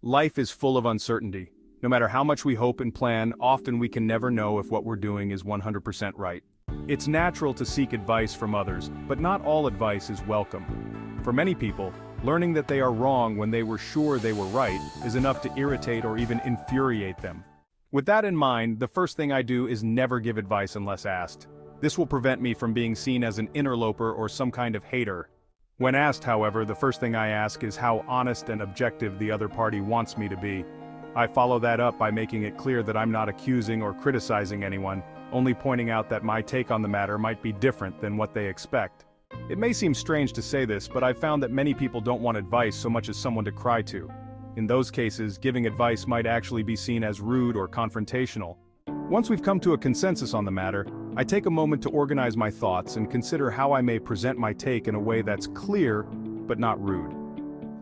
Life is full of uncertainty. No matter how much we hope and plan, often we can never know if what we're doing is 100% right. It's natural to seek advice from others, but not all advice is welcome. For many people, learning that they are wrong when they were sure they were right is enough to irritate or even infuriate them. With that in mind, the first thing I do is never give advice unless asked. This will prevent me from being seen as an interloper or some kind of hater. When asked, however, the first thing I ask is how honest and objective the other party wants me to be. I follow that up by making it clear that I'm not accusing or criticizing anyone, only pointing out that my take on the matter might be different than what they expect. It may seem strange to say this, but I've found that many people don't want advice so much as someone to cry to. In those cases, giving advice might actually be seen as rude or confrontational. Once we've come to a consensus on the matter, I take a moment to organize my thoughts and consider how I may present my take in a way that's clear, but not rude.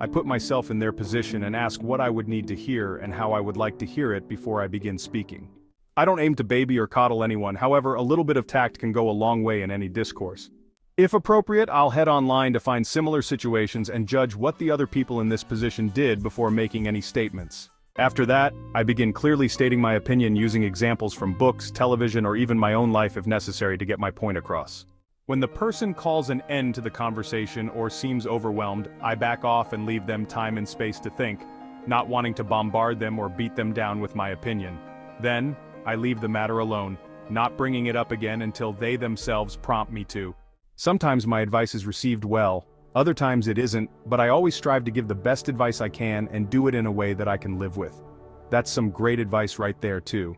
I put myself in their position and ask what I would need to hear and how I would like to hear it before I begin speaking. I don't aim to baby or coddle anyone, however, a little bit of tact can go a long way in any discourse. If appropriate, I'll head online to find similar situations and judge what the other people in this position did before making any statements. After that, I begin clearly stating my opinion using examples from books, television, or even my own life if necessary to get my point across. When the person calls an end to the conversation or seems overwhelmed, I back off and leave them time and space to think, not wanting to bombard them or beat them down with my opinion. Then, I leave the matter alone, not bringing it up again until they themselves prompt me to. Sometimes my advice is received well, other times it isn't, but I always strive to give the best advice I can and do it in a way that I can live with. That's some great advice right there too.